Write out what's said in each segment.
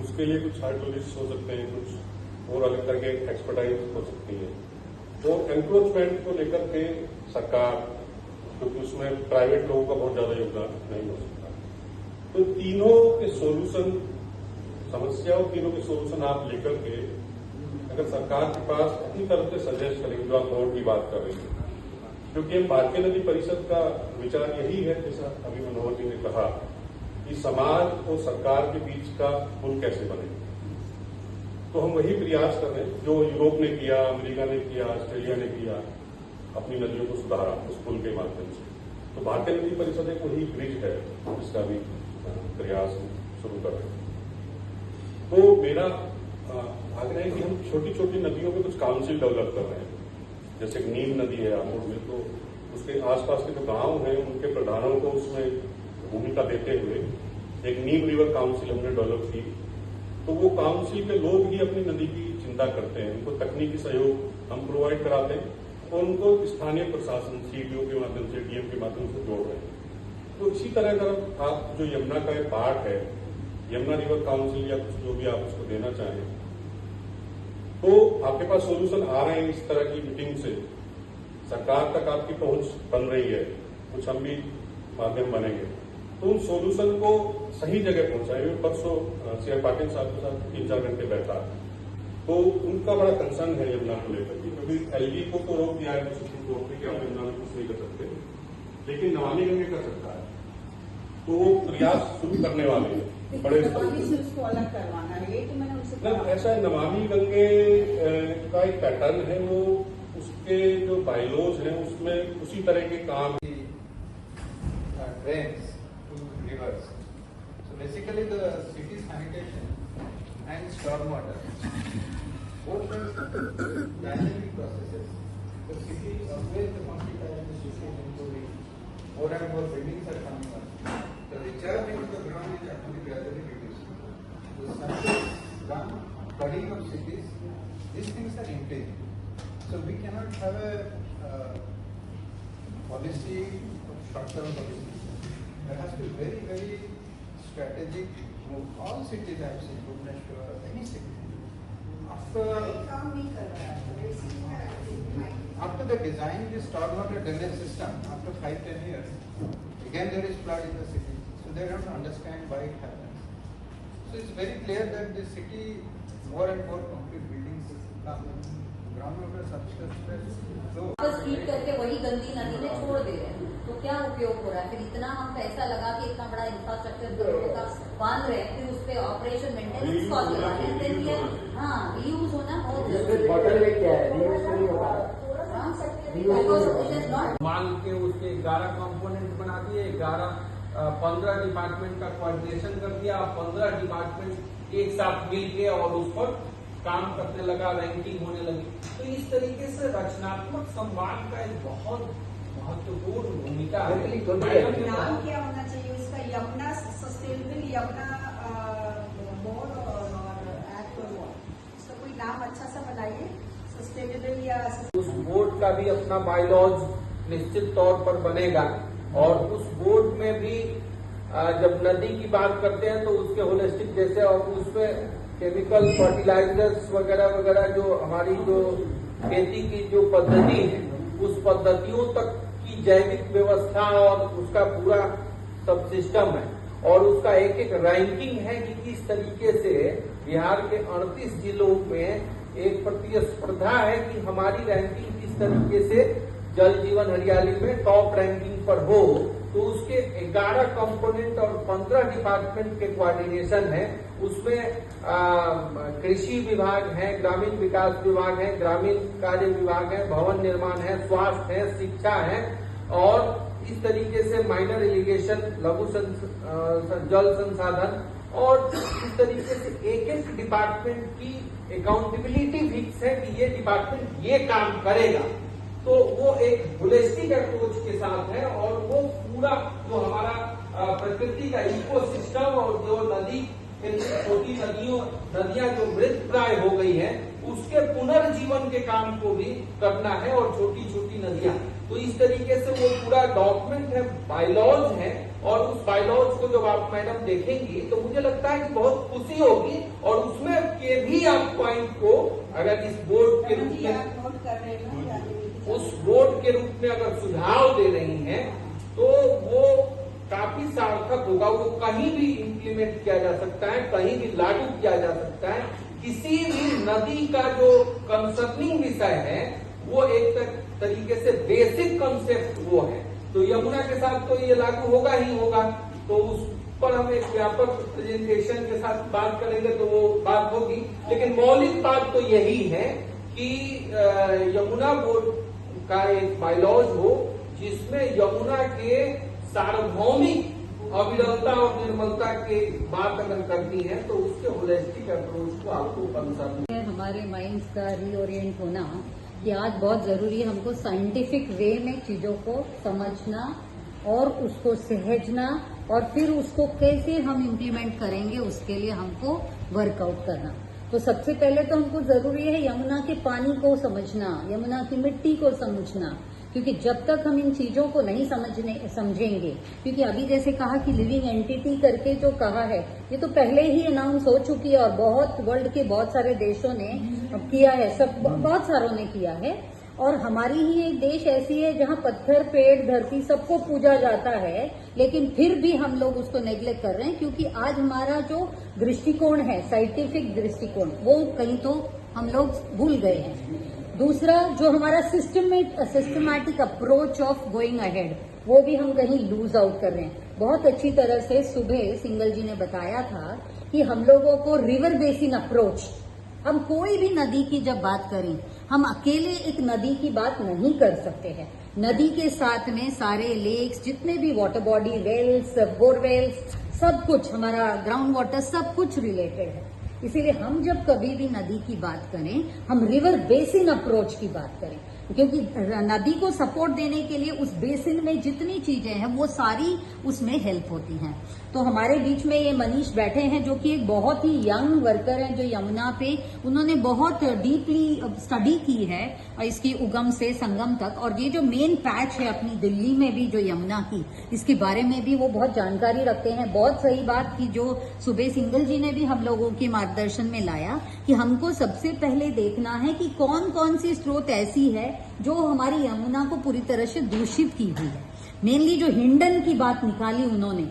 उसके लिए कुछ हाइड्रोलॉजिस्ट हो सकते हैं, कुछ और अलग तरह के एक्सपर्टाइज हो सकती है। तो एनक्रोचमेंट को लेकर के सरकार, क्योंकि उसमें प्राइवेट लोगों का बहुत ज्यादा योगदान नहीं हो सकता, तो तीनों के सोल्यूशन, समस्याओं तीनों के सोल्यूशन आप लेकर के अगर सरकार के पास अपनी तरफ से सजेस्ट करेंगे, जो आप बोर्ड की बात कर रही हैं, क्योंकि भारतीय नदी परिषद का विचार यही है, जैसा अभी मनोहर जी ने कहा, कि समाज और सरकार के बीच का पुल कैसे बने। तो हम वही प्रयास कर रहे हैं जो यूरोप ने किया, अमेरिका ने किया, ऑस्ट्रेलिया ने किया, अपनी नदियों को सुधारा उस पुल के माध्यम से। तो भारतीय नदी परिषद एक वही ब्रिज है जिसका भी प्रयास शुरू कर रहे हैं। तो मेरा आग्रह है कि हम छोटी छोटी नदियों में कुछ काउंसिल डेवलप कर रहे हैं। जैसे नीम नदी है आमोद में, तो उसके आसपास के जो गांव हैं उनके प्रधानों को उसमें भूमिका देते हुए एक नीम रिवर काउंसिल हमने डेवलप की। तो वो काउंसिल के लोग ही अपनी नदी की चिंता करते हैं, उनको तकनीकी सहयोग हम प्रोवाइड कराते हैं और उनको स्थानीय प्रशासन सीडीओ के माध्यम से, डीएम के माध्यम से जोड़ रहे हैं। तो इसी तरह अगर आप जो यमुना का एक पार्ट है, यमुना रिवर काउंसिल या कुछ जो भी आप उसको देना चाहें, तो आपके पास सोल्यूशन आ रहे हैं। इस तरह की मीटिंग से सरकार तक आपकी पहुंच बन रही है, कुछ हम भी माध्यम बनेंगे, तो उन सोल्यूशन को सही जगह पहुंचाए। परसों सीआर पाटिल साहब के साथ 3-4 घंटे बैठा, तो उनका बड़ा कंसर्न है यमुना को लेकर के, क्योंकि एलजी को तो रोक दिया है सुप्रीम कोर्ट ने कि आप यमुना में कुछ नहीं कर सकते, लेकिन नमामि गंगे कर सकता है। तो वो प्रयास शुरू करने वाले हैं बड़े स्तर पर। उसको अलग करवाना है, ये तो मैंने उनसे मतलब ऐसा नमामि गंगे का एक पैटर्न है, वो उसके जो बायलॉज हैं उसमें उसी तरह के काम drains to rivers. So basically the city sanitation and stormwater, both are dynamic processes. The city always the conflict is improving. More and more buildings are coming up. The recharge into the ground is actually gradually reducing. The surface done, flooding of cities, these things are increasing. So we cannot have a policy, short-term policy. There has to be very, very strategic move. All cities I have seen, Bhubaneswar, any city. After they design this stormwater drainage system, after 5-10 years, again there is flood in the city. So they don't understand why it happens. So it's very clear that the city, more and more concrete buildings come. Groundwater subsurface flow. Feed करके वही गंदी नदी में छोड़ दे रहे हैं, तो क्या उपयोग हो रहा है? फिर इतना हम पैसा लगा के इतना बड़ा इंफ्रास्ट्रक्चर करोड़ों का बांध रहे हैं, फिर उस पर ऑपरेशन मेंटेनेंस कॉस्ट लगा रहे हैं। हाँ, रीयूज होना बहुत जरूरी है। मान के उसके 11 कंपोनेंट बना दिए, 15 डिपार्टमेंट का कोऑर्डिनेशन कर दिया, 15 डिपार्टमेंट एक साथ मिल के और उस पर काम करने लगा, रैंकिंग होने लगी। तो इस तरीके से रचनात्मक संवाद का एक बहुत महत्वपूर्ण भूमिका है। नाम क्या होना चाहिए उसका? यमुना सस्टेनेबल यमुना बोर्ड और एक्ट और उसका कोई नाम अच्छा सा बनाइए, सस्टेनेबल या उस बोर्ड का भी अपना बायलॉज निश्चित तौर पर बनेगा और उस बोर्ड में भी जब नदी की बात करते हैं तो उसके होलिस्टिक जैसे और उसमें केमिकल फर्टिलाइजर्स वगैरह वगैरह जो हमारी जो खेती की जो पद्धति है उस पद्धतियों तक की जैविक व्यवस्था और उसका पूरा सब सिस्टम है और उसका एक एक रैंकिंग है कि किस तरीके से बिहार के 38 जिलों में एक प्रतिस्पर्धा है कि हमारी रैंकिंग किस तरीके से जल जीवन हरियाली में टॉप रैंकिंग पर हो। तो उसके 11 कंपोनेंट और 15 डिपार्टमेंट के कोऑर्डिनेशन है। उसमें कृषि विभाग है, ग्रामीण विकास विभाग है, ग्रामीण कार्य विभाग है, भवन निर्माण है, स्वास्थ्य है, शिक्षा है और इस तरीके से माइनर इरिगेशन, लघु जल संसाधन और इस तरीके से एक एक डिपार्टमेंट की अकाउंटेबिलिटी फिक्स है कि ये डिपार्टमेंट ये काम करेगा। तो वो एक होलिस्टिक अप्रोच के साथ है और वो पूरा जो हमारा प्रकृति का इकोसिस्टम और जो नदी छोटी नदियां जो मृतप्राय हो गई है उसके पुनर्जीवन के काम को भी करना है और छोटी छोटी नदियां तो इस तरीके से वो पूरा डॉक्यूमेंट है, बायलॉज है, और उस बायलॉज को जब आप मैडम देखेंगी तो मुझे लगता है कि बहुत खुशी होगी, और उसमें के भी आप पॉइंट को अगर इस बोर्ड के रूप जी, में, आप नोट कर रहे हैं ना, उस बोर्ड के रूप में अगर सुझाव दे रही हैं तो वो काफी सार्थक होगा। वो कहीं भी इम्प्लीमेंट किया जा सकता है, कहीं भी लागू किया जा सकता है। किसी भी नदी का जो कंसर्निंग विषय है वो एक तरीके से बेसिक कंसेप्ट वो है, तो यमुना के साथ तो ये लागू होगा ही होगा। तो उस पर हम एक व्यापक प्रेजेंटेशन के साथ बात करेंगे तो वो बात होगी, लेकिन मौलिक बात तो यही है कि यमुना बोर्ड का एक बायलॉज हो जिसमें यमुना के सार्वभौमिक अविरलता और निर्मलता के बात अगर करनी है तो उसके होलिस्टिक अप्रोच को आपको कंसर्न हमारे माइंड्स का रीओरिएंट होना कि आज बहुत जरूरी है हमको साइंटिफिक वे में चीजों को समझना और उसको सहेजना और फिर उसको कैसे हम इम्प्लीमेंट करेंगे उसके लिए हमको वर्कआउट करना। तो सबसे पहले तो हमको जरूरी है यमुना के पानी को समझना, यमुना की मिट्टी को समझना, क्योंकि जब तक हम इन चीजों को नहीं समझेंगे, क्योंकि अभी जैसे कहा कि लिविंग एंटिटी करके जो कहा है ये तो पहले ही अनाउंस हो चुकी है और बहुत वर्ल्ड के बहुत सारे देशों ने किया है, सब बहुत सारों ने किया है। और हमारी ही एक देश ऐसी है जहां पत्थर, पेड़, धरती सबको पूजा जाता है, लेकिन फिर भी हम लोग उसको नेग्लेक्ट कर रहे हैं, क्योंकि आज हमारा जो दृष्टिकोण है, साइंटिफिक दृष्टिकोण, वो कहीं तो हम लोग भूल गए हैं। दूसरा जो हमारा systematic approach of going ahead, वो भी हम कहीं लूज आउट कर रहे हैं। बहुत अच्छी तरह से सुबह सिंगल जी ने बताया था कि हम लोगों को रिवर बेसिन अप्रोच, हम कोई भी नदी की जब बात करें हम अकेले एक नदी की बात नहीं कर सकते हैं। नदी के साथ में सारे लेक्स, जितने भी वाटर बॉडी, वेल्स, बोरवेल्स, सब कुछ हमारा ग्राउंड वाटर सब कुछ रिलेटेड है। इसीलिए हम जब कभी भी नदी की बात करें हम रिवर बेसिन अप्रोच की बात करें, क्योंकि नदी को सपोर्ट देने के लिए उस बेसिन में जितनी चीजें हैं वो सारी उसमें हेल्प होती हैं। तो हमारे बीच में ये मनीष बैठे हैं जो कि एक बहुत ही यंग वर्कर हैं, जो यमुना पे उन्होंने बहुत डीपली स्टडी की है इसकी उगम से संगम तक, और ये जो मेन पैच है अपनी दिल्ली में भी जो यमुना की, इसके बारे में भी वो बहुत जानकारी रखते हैं। बहुत सही बात की जो सुबह सिंगल जी ने भी हम लोगों के मार्गदर्शन में लाया कि हमको सबसे पहले देखना है कि कौन कौन सी स्रोत ऐसी है जो हमारी यमुना को पूरी तरह से दूषित की हुई है। मेनली जो हिंडन की बात निकाली उन्होंने,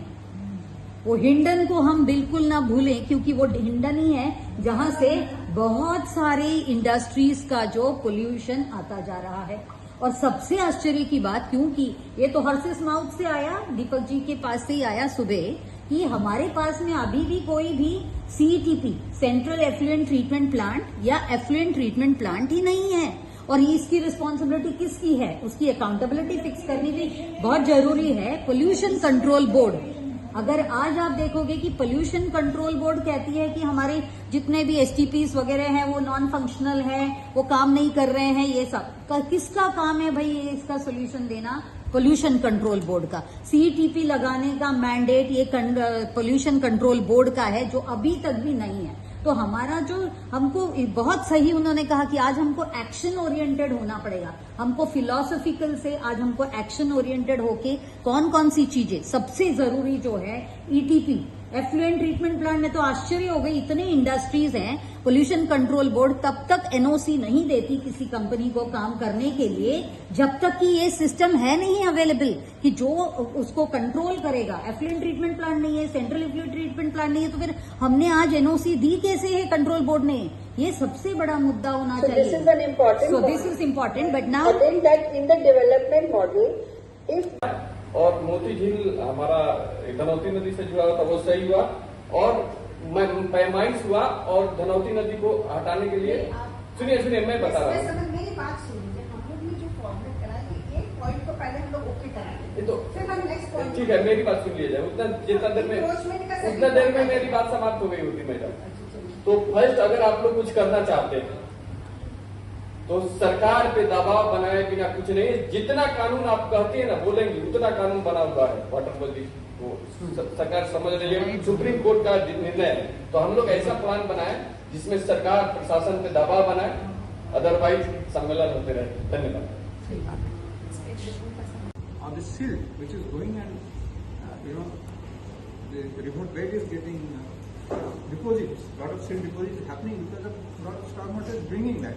वो हिंडन को हम बिल्कुल ना भूलें, क्योंकि वो हिंडन ही है जहां से बहुत सारे इंडस्ट्रीज का जो पोल्यूशन आता जा रहा है। और सबसे आश्चर्य की बात, क्योंकि ये तो हर्षिस माउथ से आया, दीपक जी के पास से ही आया सुबह, कि हमारे पास में अभी भी कोई भी CETP, central effluent treatment plant या एफ्लुएंट ट्रीटमेंट प्लांट ही नहीं है। और इसकी रिस्पॉन्सिबिलिटी किसकी है, उसकी अकाउंटेबिलिटी फिक्स करनी भी बहुत जरूरी है। पोल्यूशन कंट्रोल बोर्ड, अगर आज आप देखोगे कि पोल्यूशन कंट्रोल बोर्ड कहती है कि हमारे जितने भी एसटीपीस वगैरह हैं वो नॉन फंक्शनल है, वो काम नहीं कर रहे हैं, ये सब किसका काम है भाई इसका सोल्यूशन देना? पोल्यूशन कंट्रोल बोर्ड का। सीईटीपी लगाने का मैंडेट ये पोल्यूशन कंट्रोल बोर्ड का है, जो अभी तक भी नहीं है। तो हमारा जो हमको बहुत सही उन्होंने कहा कि आज हमको एक्शन ओरिएंटेड होना पड़ेगा। हमको फिलॉसफिकल से आज हमको एक्शन ओरिएंटेड होके कौन कौन सी चीजें सबसे जरूरी जो है, ईटीपी, एफ्लुएंट ट्रीटमेंट प्लांट में तो आश्चर्य हो गई, इतने इंडस्ट्रीज हैं। पोल्यूशन कंट्रोल बोर्ड तब तक एनओसी नहीं देती किसी कंपनी को काम करने के लिए जब तक कि ये सिस्टम है नहीं अवेलेबल कि जो उसको कंट्रोल करेगा। एफ्लुएंट ट्रीटमेंट प्लांट नहीं है, सेंट्रल एफ्लुएंट ट्रीटमेंट प्लांट नहीं है, तो फिर हमने आज एनओसी दी कैसे है कंट्रोल बोर्ड ने? ये सबसे बड़ा मुद्दा होना चाहिए। This is an important So point. this is important, but now I think that in the development model, if और मोती झील हमारा धनौती नदी से जुड़ा हुआ था वो सही हुआ, और पैमाइंस हुआ, और धनौती नदी को हटाने के लिए सुनिए मैं बता रहा हूँ। मेरी बात सुनिए, हम लोग ने जो फॉर्मेट करा है, एक पॉइंट को पहले हम लोग ओके कराएंगे, ये तो फिर हम नेक्स्ट पॉइंट। ठीक है, मेरी बात सुन लिया जाए। उतना देर में मेरी बात समाप्त हो गई होती मैडम। तो फर्स्ट, अगर आप लोग कुछ करना चाहते हैं तो सरकार पे दबाव बनाए बिना कुछ नहीं। जितना कानून आप कहते हैं ना, बोलेंगे उतना कानून बना हुआ है वाटर पॉलिसी को सरकार समझ रही है, सुप्रीम कोर्ट का निर्णय है। तो हम लोग ऐसा प्लान बनाए जिसमें सरकार प्रशासन पे दबाव बनाए, अदरवाइज सम्मेलन होते रहे। धन्यवाद। or the silt which is going and the river bed is getting deposits, lot of silt deposits happening because of lot of stormwater is bringing that.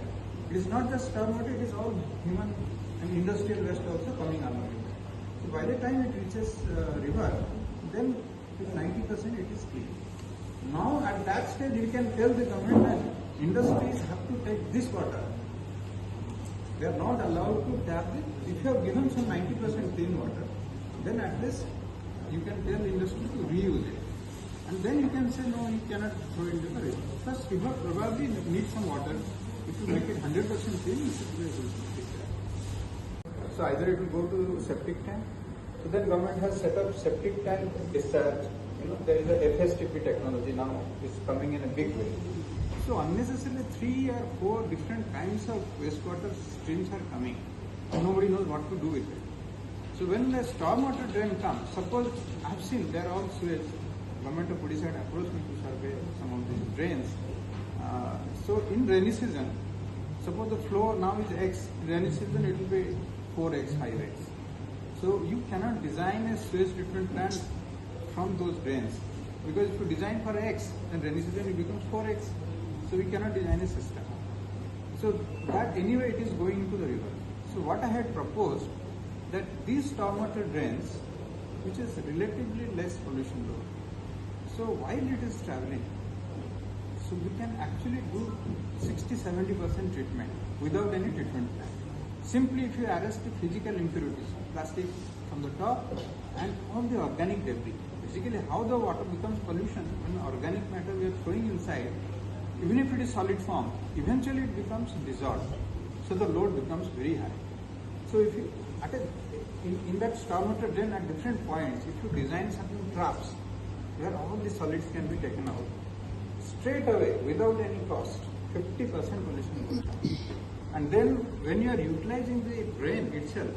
It is not just stormwater, it is all human and industrial waste also coming along with that. So by the time it reaches river, then with 90% it is clean. Now at that stage you can tell the government that industries have to take this water. They are not allowed to tap it. If you have given some 90% clean water, then at least you can tell the industry to reuse it. And then you can say, no, you cannot throw it into the river. First, river probably needs some water. If you make it 100% clean, you should be able to take that. So either it will go to septic tank. So then government has set up septic tank discharge. There is a FSTP technology now. It's coming in a big way. So unnecessarily 3 or 4 different kinds of wastewater streams are coming. Nobody knows what to do with it. So when the stormwater drain comes, suppose I have seen they are all sewage. Government of Odisha had approached me to survey some of these drains. So in rainy season, suppose the flow now is X, in rainy season it will be 4X, 5X. So you cannot design a sewage treatment plant from those drains, because if you design for X, then rainy season it becomes 4X. So we cannot design a system. So that anyway it is going into the river. So what I had proposed, that these stormwater drains, which is relatively less pollution load, so while it is traveling, so we can actually do 60-70% treatment without any treatment plant. Simply if you arrest the physical impurities, plastic from the top and all the organic debris. Basically how the water becomes pollution when the organic matter we are throwing inside, even if it is solid form, eventually it becomes dissolved. So the load becomes very high. So if you, in that stormwater drain at different points, if you design certain traps where all the solids can be taken out, straight away without any cost, 50% pollution goes down. And then when you are utilizing the drain itself,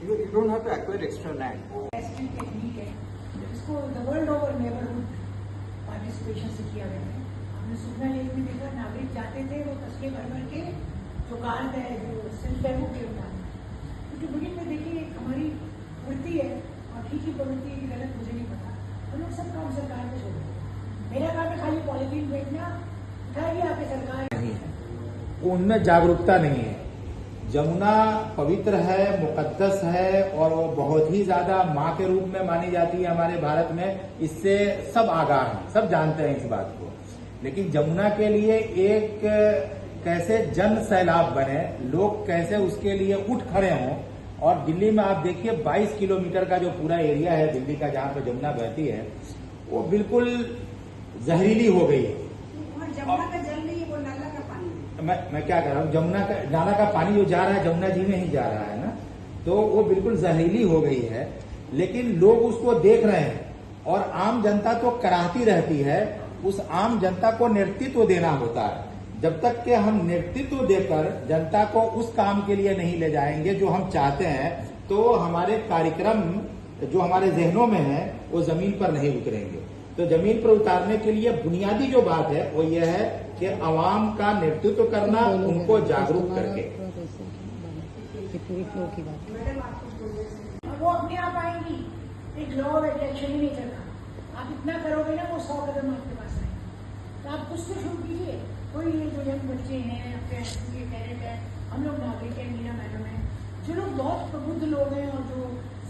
you don't have to acquire extra land. Testing technique है इसको the world over neighbourhood participation से किया गया है। हमने सुखना lake में देखा नागरिक जाते थे वो तस्ले भर भर के जो कार है जो सिल्ट है वो गिरता है। क्योंकि बिगिन में देखिए हमारी प्रवृत्ति है और ठीक ही प्रवृत्ति है कि गलत मुझे नहीं पता, हम लोग सब काम सरकार पे छोड़ देते। मेरा काम है खाली पॉलिथीन बेचना, उठाइए आपकी सरकार नहीं है, उनमें जागरूकता नहीं है। जमुना पवित्र है, मुकद्दस है और वो बहुत ही ज्यादा माँ के रूप में मानी जाती है हमारे भारत में। इससे सब आगाह हैं, सब जानते हैं इस बात को। लेकिन जमुना के लिए एक कैसे जन सैलाब बने, लोग कैसे उसके लिए उठ खड़े हों। और दिल्ली में आप देखिए 22 किलोमीटर का जो पूरा एरिया है दिल्ली का जहाँ पर जमुना बहती है, वो बिल्कुल जहरीली हो गई है। जमुना का जल नहीं, वो नाला का पानी। मैं क्या कह रहा हूँ, जमुना का नाला का पानी जो जा रहा है जमुना जी में ही जा रहा है ना, तो वो बिल्कुल जहरीली हो गई है। लेकिन लोग उसको देख रहे हैं और आम जनता तो कराहती रहती है। उस आम जनता को नेतृत्व देना होता है। जब तक कि हम नेतृत्व देकर जनता को उस काम के लिए नहीं ले जाएंगे जो हम चाहते हैं, तो हमारे कार्यक्रम जो हमारे जहनों में है वो जमीन पर नहीं उतरेंगे। तो जमीन पर उतारने के लिए बुनियादी जो बात है वो ये है कि आवाम का नेतृत्व करना, उनको जागरूक करके। वो अपने आप आएंगी, एक लॉ ऑफ अट्रैक्शन ही नहीं चलता। आप इतना करोगे ना वो 100 कदम आपके पास आएंगे। तो आप कुछ तो शुरू कीजिए। कोई जो यंग बच्चे हैं, अपने टैलेंट है, हम लोग नागरिक हैं, मीरा मैडम है, जो लोग बहुत प्रबुद्ध लोग हैं और जो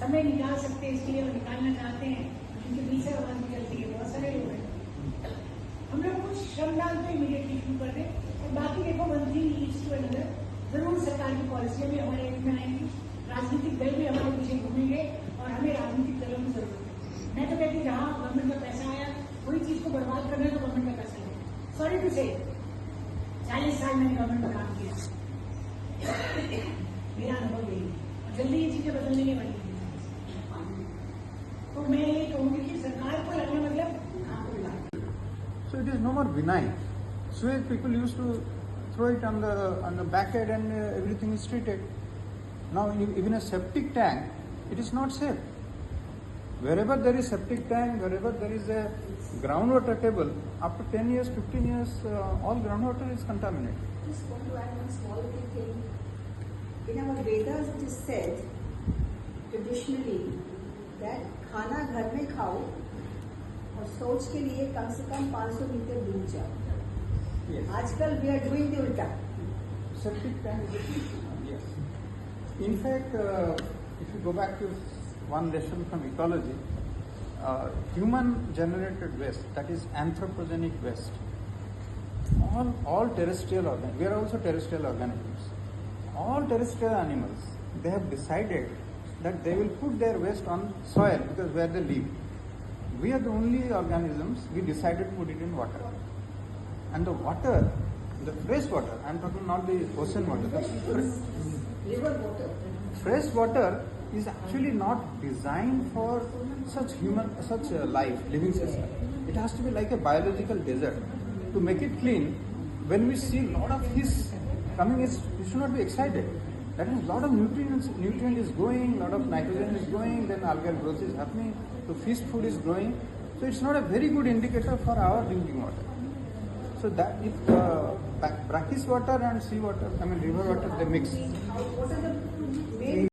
समय निकाल सकते हैं इसके लिए और निकालना चाहते हैं, उनके बीच से आवाज निकलती है, बहुत सारे लोग हैं। हम लोग कुछ श्रमदान तो इमीडिएटली शुरू कर दें और बाकी देखो मंथली लीड्स टू अनदर, जरूर सरकार की पॉलिसियां भी हमारे एक में आएंगी, राजनीतिक दल भी हमारे पीछे घूमेंगे और हमें राजनीतिक दलों की जरूरत है। मैं तो कहती हूँ जहाँ गवर्नमेंट का पैसा आया, कोई चीज को बर्बाद करना है तो गवर्नमेंट का पैसा है। सॉरी टू से 40 साल मैंने गवर्नमेंट में काम किया, मेरा अनुभव यही है। जल्दी ये चीजें बदलने नहीं वाली। तो मैं ये कहूंगी कि सरकार को लगना मतलब आपको मिला। So it is no more benign. Sewage people used to throw it on the back end and everything is treated. Now even a septic tank, it is not safe. Wherever there is septic tank, wherever there is a groundwater table, after 10 years, 15 years, all groundwater is contaminated. Just want to add one small thing. In our Vedas it is said traditionally that खाना घर में खाओ और शौच के लिए कम से कम 500 metre दूर जाओ। आजकल वी आर डूइंग द उल्टा। Septic tank, yes. In fact, if you go back to one lesson from ecology, human-generated waste, that is anthropogenic waste, all terrestrial organisms, we are also terrestrial organisms. All terrestrial animals, they have decided that they will put their waste on soil because where they live. We are the only organisms, we decided to put it in water. And the water, the fresh water, I am talking not the ocean water, the river water fresh water is actually not designed for such life, living system. It has to be like a biological desert. To make it clean, when we see a lot of fish coming, we should not be excited. That means a lot of nutrient is going, lot of nitrogen is going, then algal growth is happening, so fish food is growing. So it's not a very good indicator for our drinking water. So that if brackish water and sea water, I mean river water, they mix. what are the main